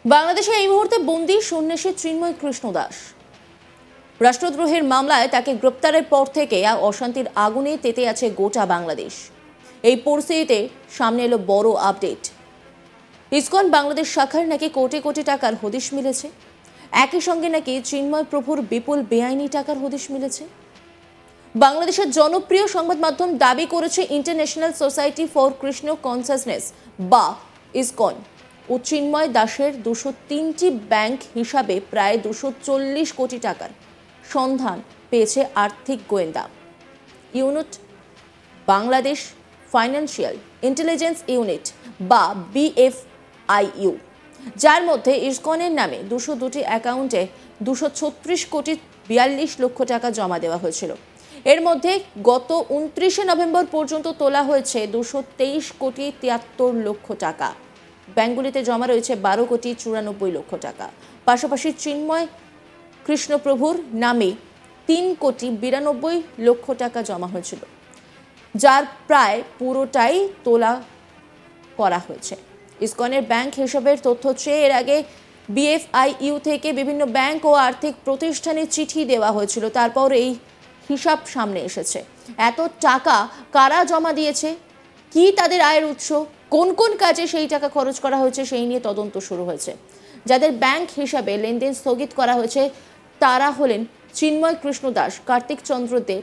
বাংলাদেশে এই মুহূর্তে বন্দী সন্ন্যাসী চিন্ময় কৃষ্ণ দাস। রাষ্ট্রদ্রোহের মামলায় তাকে গ্রেপ্তারের পর থেকে অশান্তির আগুনে তেতে আছে গোটা বাংলাদেশ। এই পরিস্থিতিতে সামনে এলো বড় আপডেট। ইসকন বাংলাদেশ শাখার নাকি কোটি কোটি টাকার হদিশ মিলেছে। একই সঙ্গে নাকি চিন্ময় প্রভুর বিপুল বেআইনি টাকার হদিশ মিলেছে। বাংলাদেশের জনপ্রিয় সংবাদ মাধ্যম দাবি করেছে international society for Krishna consciousness বা ইসকন ও চিন্ময় দাসের 203টি ব্যাংক হিসাবে প্রায় 240 কোটি টাকার সন্ধান পেয়েছে আর্থিক গোয়েন্দা unit Bangladesh financial intelligence unit বা BFIU, যার মধ্যে ইসকনের নামে 202টি অ্যাকাউন্টে 236 কোটি 42 লক্ষ টাকা জমা দেওয়া হয়েছিল। এর মধ্যে গত 29 নভেম্বর পর্যন্ত তোলা হয়েছে 223 কোটি 73 লক্ষ টাকা। ব্যাংকগুলিতে জমা রয়েছে 12 কোটি 94 লক্ষ টাকা। পাশাপাশি চিন্ময় কৃষ্ণপ্রভুর নামে 3 কোটি 92 লক্ষ টাকা জমা হয়েছিল, যার প্রায় পুরোটাই তোলা করা হয়েছে। ইসকনের ব্যাংক হিসাবের তথ্য চেয়ে এর আগে BFIU থেকে বিভিন্ন ব্যাংক ও আর্থিক প্রতিষ্ঠানে চিঠি দেওয়া হয়েছিল। তারপর এই হিসাব সামনে এসেছে। এত টাকা কারা জমা দিয়েছে, কি তাদের আয়ের উৎস, কোন কোন কাজে সেই টাকা খরচ করা হয়েছে, সেই নিয়ে তদন্ত শুরু হয়েছে। যাদের ব্যাংক হিসাবে লেনদেন স্থগিত করা হয়েছে তারা হলেন চিন্ময় কৃষ্ণ দাস, কার্তিক চন্দ্র দেব,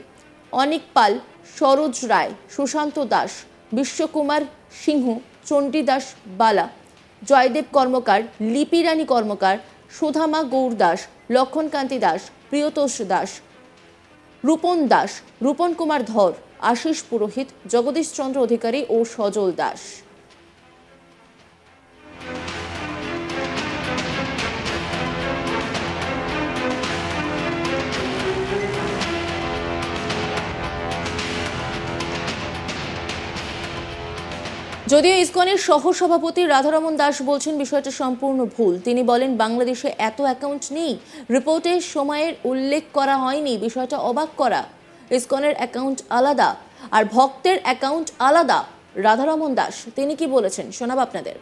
অনিক পাল, সরোজ রায়, সুশান্ত দাস, বিশ্বকুমার সিংহ, চণ্ডীদাস বালা, জয়দেব কর্মকার, লিপি রানী কর্মকার, সুধামা গৌর দাস, লক্ষণকান্তি দাস, প্রিয়তোষ দাস, রূপন দাস, রূপন কুমার ধর, আশিস পুরোহিত, জগদীশ চন্দ্র অধিকারী ও সজল দাস। যদিও ইসকনের সহসভাপতি রাধারমন দাস বলছেন বিষয়টা সম্পূর্ণ ভুল। তিনি বলেন বাংলাদেশে এত অ্যাকাউন্ট নেই, রিপোর্টে সময়ের উল্লেখ করা হয়নি। বিষয়টা অবাক করা। ইসকনের অ্যাকাউন্ট আলাদা আর ভক্তের অ্যাকাউন্ট আলাদা। রাধারমন দাস তিনি কি বলেছেন শোনাব আপনাদের।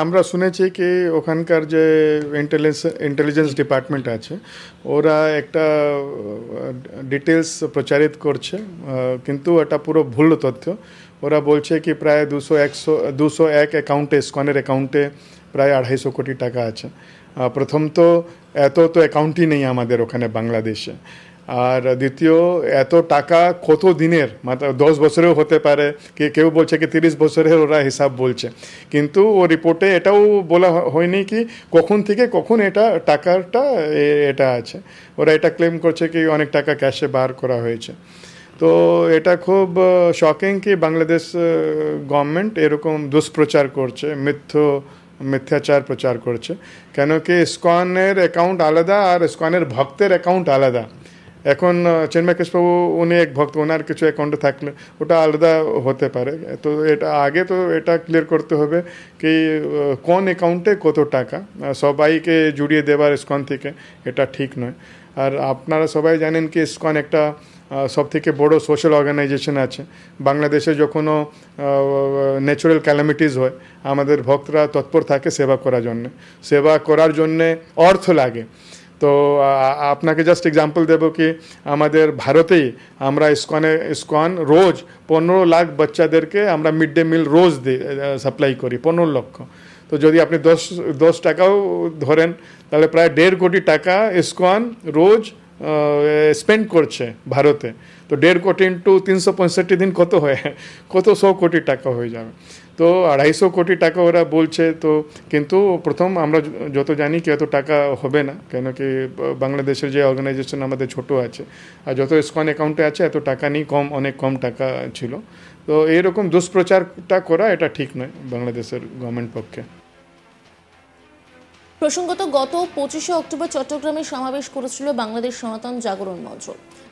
আমরা শুনেছি কি ওখানকার যে ইন্টেলিজেন্স ডিপার্টমেন্ট আছে ওরা একটা ডিটেলস প্রচারিত করছে, কিন্তু এটা পুরো ভুল তথ্য। ওরা বলছে কি প্রায় 201 অ্যাকাউন্টে, ইসকনের অ্যাকাউন্টে প্রায় 250 কোটি টাকা আছে। প্রথম তো এত অ্যাকাউন্টই নেই আমাদের ওখানে বাংলাদেশে। আর দ্বিতীয়, এত টাকা কত দিনের, মানে 10 বছরেও হতে পারে, কেউ বলছে কি 30 বছরের ওরা হিসাব বলছে, কিন্তু ও রিপোর্টে এটাও বলা হয়নি কি কখন থেকে কখন টাকাটা এটা আছে। ওরা এটা ক্লেম করছে কি অনেক টাকা ক্যাশে বার করা হয়েছে। তো এটা খুব শকিং কি বাংলাদেশ গভর্নমেন্ট এরকম দুষ্প্রচার করছে, মিথ্যাচার প্রচার করছে। কেন কি ইসকনের অ্যাকাউন্ট আলাদা আর ইসকনের ভক্তের অ্যাকাউন্ট আলাদা। এখন চিন্ময় কৃষ্ণবাবু উনি এক ভক্ত, ওনার কিছু অ্যাকাউন্টে থাকলে ওটা আলাদা হতে পারে। তো এটা ক্লিয়ার করতে হবে কি কোন অ্যাকাউন্টে কত টাকা। সবাইকে জুড়িয়ে দেওয়ার ইসকন থেকে এটা ঠিক নয়। আর আপনারা সবাই জানেন কি ইসকন একটা সবথেকে বড় সোশ্যাল অর্গানাইজেশন আছে। বাংলাদেশে যখনও ন্যাচারাল ক্যালামিটিস হয় আমাদের ভক্তরা তৎপর থাকে সেবা করার জন্যে অর্থ লাগে। তো আপনাকে জাস্ট এক্সাম্পল দেবো কি আমাদের ভারতেই আমরা ইসকন রোজ 15 লাখ বাচ্চাদেরকে আমরা মিড ডে মিল রোজ সাপ্লাই করি, 15 লক্ষ। তো যদি আপনি 10 টাকাও ধরেন তাহলে প্রায় 1.5 কোটি টাকা ইসকন রোজ স্পেন্ড করছে ভারতে। তো 1.5 কোটি ইন্টু 365 দিন কত হয়, কত 100 কোটি টাকা হয়ে যাবে। তো 250 কোটি টাকা ওরা বলছে। তো কিন্তু প্রথম আমরা যত জানি কি এত টাকা হবে না, কেন কি বাংলাদেশের যে অর্গানাইজেশন আমাদের ছোট আছে আর যত ইসকন অ্যাকাউন্টে আছে এত টাকা নেই, অনেক কম টাকা ছিল। তো এইরকম দুষ্প্রচারটা করা এটা ঠিক নয় বাংলাদেশের গভর্নমেন্ট পক্ষে। প্রসঙ্গত গত 25 অক্টোবর চট্টগ্রামে সমাবেশ করেছিল বাংলাদেশ সনাতন জাগরণ মঞ্চ।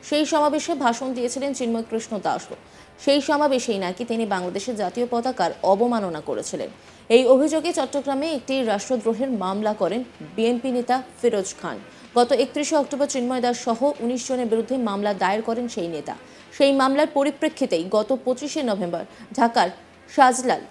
সেই সমাবেশে ভাষণ দিয়েছিলেন চিন্ময় কৃষ্ণ দাসও। সেই সমাবেশেই নাকি তিনি বাংলাদেশের জাতীয় পতাকার অবমাননা করেছিলেন। এই অভিযোগে চট্টগ্রামে একটি রাষ্ট্রদ্রোহের মামলা করেন বিএনপি নেতা ফিরোজ খান। গত 31 অক্টোবর চিন্ময় দাস সহ 19 জনের বিরুদ্ধে মামলা দায়ের করেন সেই নেতা। সেই মামলার পরিপ্রেক্ষিতেই গত 25শে নভেম্বর ঢাকার শাহজালাল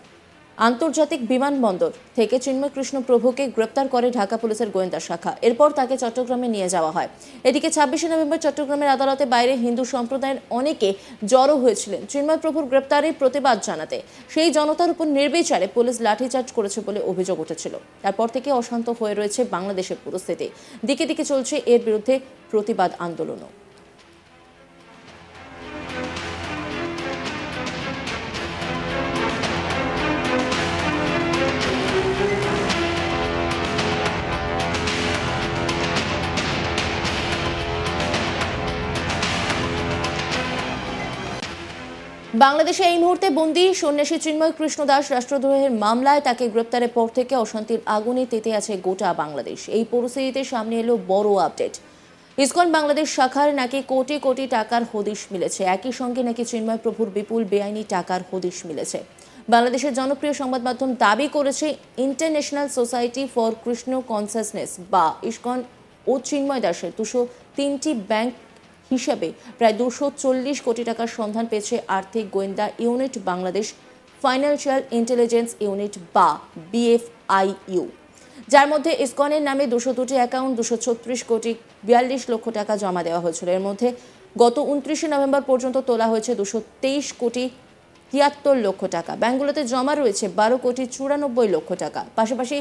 আন্তর্জাতিক বিমানবন্দর থেকে চিন্ময় কৃষ্ণ প্রভুকে গ্রেপ্তার করে ঢাকা পুলিশের গোয়েন্দা শাখা। এরপর তাকে চট্টগ্রামে নিয়ে যাওয়া হয়। এদিকে 26শে নভেম্বর চট্টগ্রামের আদালতে বাইরে হিন্দু সম্প্রদায়ের অনেকে জড়ো হয়েছিলেন চিন্ময় প্রভুর গ্রেপ্তারের প্রতিবাদ জানাতে। সেই জনতার উপর নির্বিচারে পুলিশ লাঠিচার্জ করেছে বলে অভিযোগ উঠেছিল। তারপর থেকে অশান্ত হয়ে রয়েছে বাংলাদেশের পরিস্থিতি। দিকে দিকে চলছে এর বিরুদ্ধে প্রতিবাদ আন্দোলনও। বাংলাদেশে এই মুহূর্তে বন্দী সন্ন্যাসী চিন্ময় কৃষ্ণ দাস রাষ্ট্রদ্রোহের মামলায় তাকে গ্রেপ্তারের পর থেকে অশান্তির আগুনে তেতে আছে গোটা বাংলাদেশ। এই পরিস্থিতিতে সামনে এলো বড় আপডেট। ইসকন বাংলাদেশ শাখার নাকি কোটি কোটি টাকার হদিশ মিলেছে। একই সঙ্গে নাকি চিন্ময় প্রভুর বিপুল বেআইনি টাকার হদিশ মিলেছে। বাংলাদেশের জনপ্রিয় সংবাদ মাধ্যম দাবি করেছে international society for Krishna consciousness বা ইসকন ও চিন্ময় দাসের 203টি ব্যাংক হিসাবে প্রায় 240 কোটি টাকার সন্ধান পেয়েছে আর্থিক গোয়েন্দা unit Bangladesh financial intelligence unit বা BFIU, যার মধ্যে ইসকনের নামে 202টি অ্যাকাউন্ট 236 কোটি 42 লক্ষ টাকা জমা দেওয়া হয়েছিল। এর মধ্যে গত 29শে নভেম্বর পর্যন্ত তোলা হয়েছে 223 কোটি 73 লক্ষ টাকা। ব্যাংকগুলোতে জমা রয়েছে 12 কোটি 94 লক্ষ টাকা। পাশাপাশি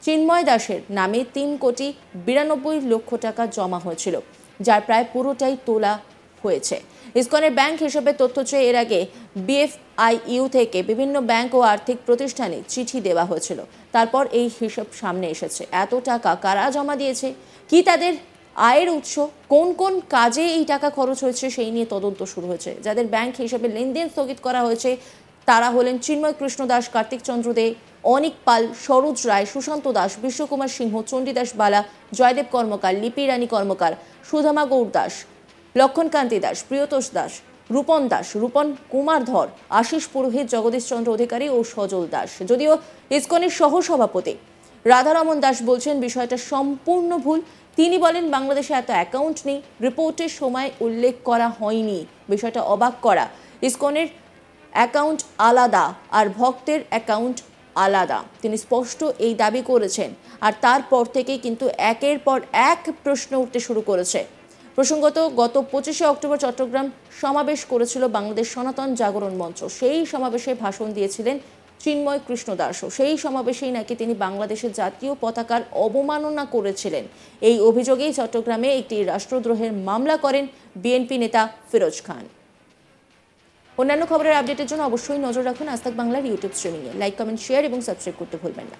চিন্ময় দাসের নামে 3 কোটি 92 লক্ষ টাকা জমা হয়েছিল, যার প্রায় পুরোটাই তোলা হয়েছে। ইসকনের ব্যাংক হিসেবে তথ্য চেয়ে এর আগে BFIU থেকে বিভিন্ন ব্যাংক ও আর্থিক প্রতিষ্ঠানে চিঠি দেওয়া হয়েছিল। তারপর এই হিসাব সামনে এসেছে। এত টাকা কারা জমা দিয়েছে, কি তাদের আয়ের উৎস, কোন কোন কাজে এই টাকা খরচ হয়েছে সেই নিয়ে তদন্ত শুরু হয়েছে। যাদের ব্যাংক হিসেবে লেনদেন স্থগিত করা হয়েছে তারা হলেন চিন্ময় কৃষ্ণ দাস, কার্তিক চন্দ্র দে, অনিক পাল, সরোজ রায়, সুশান্ত দাস, বিশ্বকুমার সিংহ, চণ্ডীদাস বালা, জয়দেব কর্মকার, লিপি রানী কর্মকার, সুধামা গৌর দাস, লক্ষণকান্তি দাস, প্রিয়তোষ দাস, রূপন দাস, রূপন কুমার ধর, আশিস পুরোহিত, জগদীশ চন্দ্র অধিকারী ও সজল দাস। যদিও ইসকনের সহসভাপতি রাধারমন দাস বলছেন বিষয়টা সম্পূর্ণ ভুল। তিনি বলেন বাংলাদেশে এত অ্যাকাউন্ট নেই, রিপোর্টের সময় উল্লেখ করা হয়নি। বিষয়টা অবাক করা। ইসকনের অ্যাকাউন্ট আলাদা আর ভক্তের অ্যাকাউন্ট আলাদা, তিনি স্পষ্ট এই দাবি করেছেন। আর তারপর থেকেই কিন্তু একের পর এক প্রশ্ন উঠতে শুরু করেছে। প্রসঙ্গত গত 25শে অক্টোবর চট্টগ্রাম সমাবেশ করেছিল বাংলাদেশ সনাতন জাগরণ মঞ্চ। সেই সমাবেশে ভাষণ দিয়েছিলেন চিন্ময় কৃষ্ণ দাসও। সেই সমাবেশেই নাকি তিনি বাংলাদেশের জাতীয় পতাকার অবমাননা করেছিলেন। এই অভিযোগেই চট্টগ্রামে একটি রাষ্ট্রদ্রোহের মামলা করেন বিএনপি নেতা ফিরোজ খান। অন্যান্য খবরের আপডেটের জন্য অবশ্যই নজর রাখুন আজ তাক বাংলার ইউটিউব স্ট্রিমিংয়ে। লাইক, কমেন্ট, শেয়ার এবং সাবস্ক্রাইব করতে ভুলবেন না।